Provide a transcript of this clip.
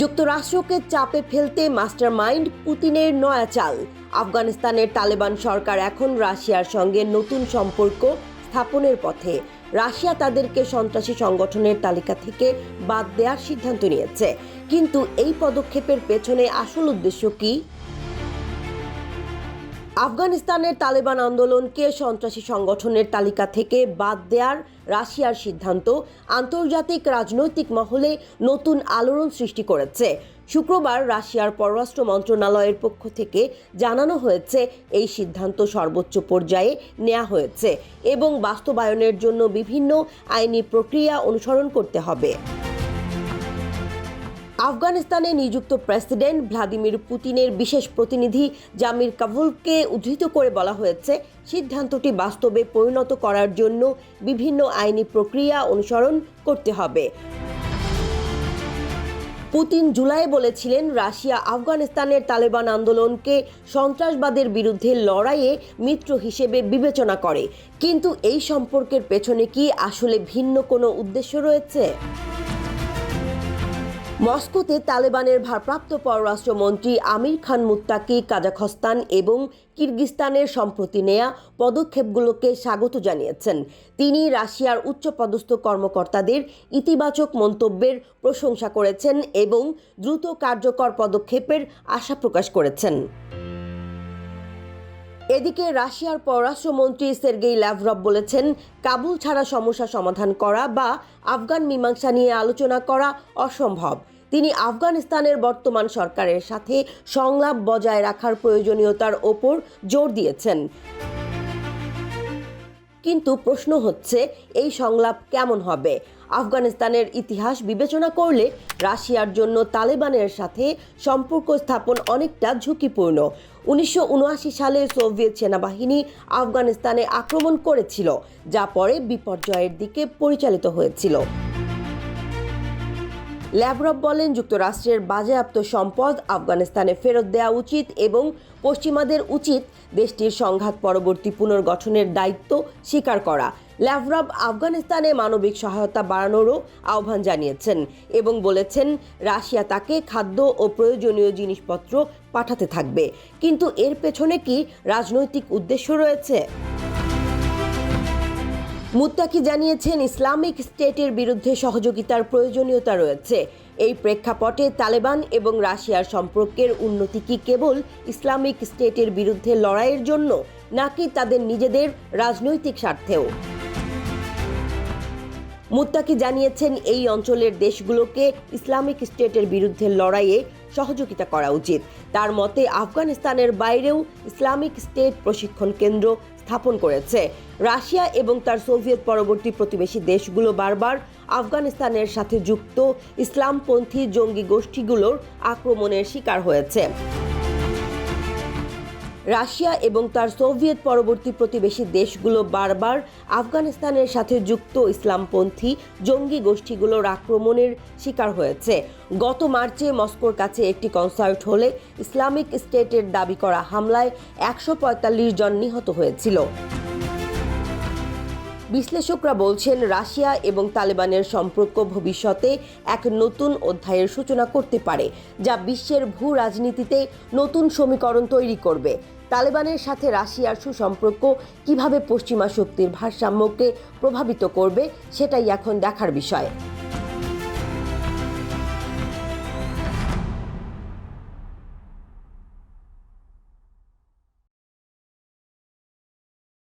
যুক্তরাষ্ট্রকে চাপে ফেলতে মাস্টারমাইন্ড পুতিনের নয়া চাল। আফগানিস্তানের তালেবান সরকার এখন রাশিয়ার সঙ্গে নতুন সম্পর্ক স্থাপনের পথে। রাশিয়া তাদেরকে সন্ত্রাসী সংগঠনের তালিকা থেকে বাদ দেওয়ার সিদ্ধান্ত নিয়েছে, কিন্তু এই পদক্ষেপের পেছনে আসল উদ্দেশ্য কি? আফগানিস্তানের তালেবান আন্দোলনকে সন্ত্রাসী সংগঠনের তালিকা থেকে বাদ দেওয়ার রাশিয়ার সিদ্ধান্ত আন্তর্জাতিক রাজনৈতিক মহলে নতুন আলোড়ন সৃষ্টি করেছে। শুক্রবার রাশিয়ার পররাষ্ট্র মন্ত্রণালয়ের পক্ষ থেকে জানানো হয়েছে, এই সিদ্ধান্ত সর্বোচ্চ পর্যায়ে নেওয়া হয়েছে এবং বাস্তবায়নের জন্য বিভিন্ন আইনি প্রক্রিয়া অনুসরণ করতে হবে। আফগানিস্তানে নিযুক্ত প্রেসিডেন্ট ভ্লাদিমির পুতিনের বিশেষ প্রতিনিধি জামির কাভুলকে উদ্ধৃত করে বলা হয়েছে, সিদ্ধান্তটি বাস্তবে পরিণত করার জন্য বিভিন্ন আইনি প্রক্রিয়া অনুসরণ করতে হবে। পুতিন জুলাইয়ে বলেছিলেন, রাশিয়া আফগানিস্তানের তালেবান আন্দোলনকে সন্ত্রাসবাদের বিরুদ্ধে লড়াইয়ে মিত্র হিসেবে বিবেচনা করে। কিন্তু এই সম্পর্কের পেছনে কি আসলে ভিন্ন কোনো উদ্দেশ্য রয়েছে? মস্কোতে তালেবানের ভারপ্রাপ্ত পররাষ্ট্রমন্ত্রী আমির খান মুত্তাকি কাজাখস্তান এবং কিরগিজস্তানের সম্প্রতি নেয়া পদক্ষেপগুলোকে স্বাগত জানিয়েছেন। তিনি রাশিয়ার উচ্চপদস্থ কর্মকর্তাদের ইতিবাচক মন্তব্যের প্রশংসা করেছেন এবং দ্রুত কার্যকর পদক্ষেপের আশা প্রকাশ করেছেন। এদিকে রাশিয়ার পররাষ্ট্রমন্ত্রী সের্গেই ল্যাভরভ বলেছেন, কাবুল ছাড়া সমস্যা সমাধান করা বা আফগান মীমাংসা নিয়ে আলোচনা করা অসম্ভব। তিনি আফগানিস্তানের বর্তমান সরকারের সাথে সংলাপ বজায় রাখার প্রয়োজনীয়তার ওপর জোর দিয়েছেন। কিন্তু প্রশ্ন হচ্ছে, এই সংলাপ কেমন হবে? আফগানিস্তানের ইতিহাস বিবেচনা করলে রাশিয়ার জন্য তালেবানের সাথে সম্পর্ক স্থাপন অনেকটা ঝুঁকিপূর্ণ। 1979 সালে সোভিয়েত সেনাবাহিনী আফগানিস্তানে আক্রমণ করেছিল, যা পরে বিপর্যয়ের দিকে পরিচালিত হয়েছিল। ল্যাভরভ বলেন, যুক্তরাষ্ট্রের বাজেয়াপ্ত সম্পদ আফগানিস্তানে ফেরত দেওয়া উচিত এবং পশ্চিমাদের উচিত দেশটির সংঘাত পরবর্তী পুনর্গঠনের দায়িত্ব স্বীকার করা। ল্যাভরভ আফগানিস্তানে মানবিক সহায়তা বাড়ানোরও আহ্বান জানিয়েছেন এবং বলেছেন, রাশিয়া তাকে খাদ্য ও প্রয়োজনীয় জিনিসপত্র পাঠাতে থাকবে। কিন্তু এর পেছনে কি রাজনৈতিক উদ্দেশ্য রয়েছে? মুত্তাকি জানিয়েছেন, ইসলামিক স্টেটের বিরুদ্ধে সহযোগিতার প্রয়োজনীয়তা রয়েছে। এই প্রেক্ষাপটে তালেবান এবং রাশিয়ার সম্পর্কের উন্নতি কি কেবল ইসলামিক স্টেটের বিরুদ্ধে লড়াইয়ের জন্য, নাকি তাদের নিজেদের রাজনৈতিক স্বার্থেও? মুত্তাকি জানিয়েছেন, এই অঞ্চলের দেশগুলোকে ইসলামিক স্টেটের বিরুদ্ধে লড়াইয়ে সহযোগিতা করা উচিত। তার মতে, আফগানিস্তানের বাইরেও ইসলামিক স্টেট প্রশিক্ষণ কেন্দ্র স্থাপন করেছে। রাশিয়া এবং তার সোভিয়েত পরবর্তী প্রতিবেশী দেশগুলো বারবার আফগানিস্তানের সাথে যুক্ত ইসলামপন্থী জঙ্গি গোষ্ঠীগুলোর আক্রমণের শিকার হয়েছে। রাশিয়া এবং তার সোভিয়েত পরবর্তী প্রতিবেশী দেশগুলো বারবার আফগানিস্তানের সাথে যুক্ত ইসলামপন্থী জঙ্গি গোষ্ঠীগুলোর আক্রমণের শিকার হয়েছে। গত মার্চে মস্কোর কাছে একটি কনসার্ট হলে ইসলামিক স্টেটের দাবি করা হামলায় 145 জন নিহত হয়েছিল। বিশ্লেষকরা বলছেন, রাশিয়া এবং তালেবানের সম্পর্ক ভবিষ্যতে এক নতুন অধ্যায়ের সূচনা করতে পারে, যা বিশ্বের ভূ রাজনীতিতে নতুন সমীকরণ তৈরি করবে। তালেবানের সাথে রাশিয়ার সুসম্পর্ক কিভাবে পশ্চিমা শক্তির ভারসাম্যকে প্রভাবিত করবে, সেটাই এখন দেখার বিষয়।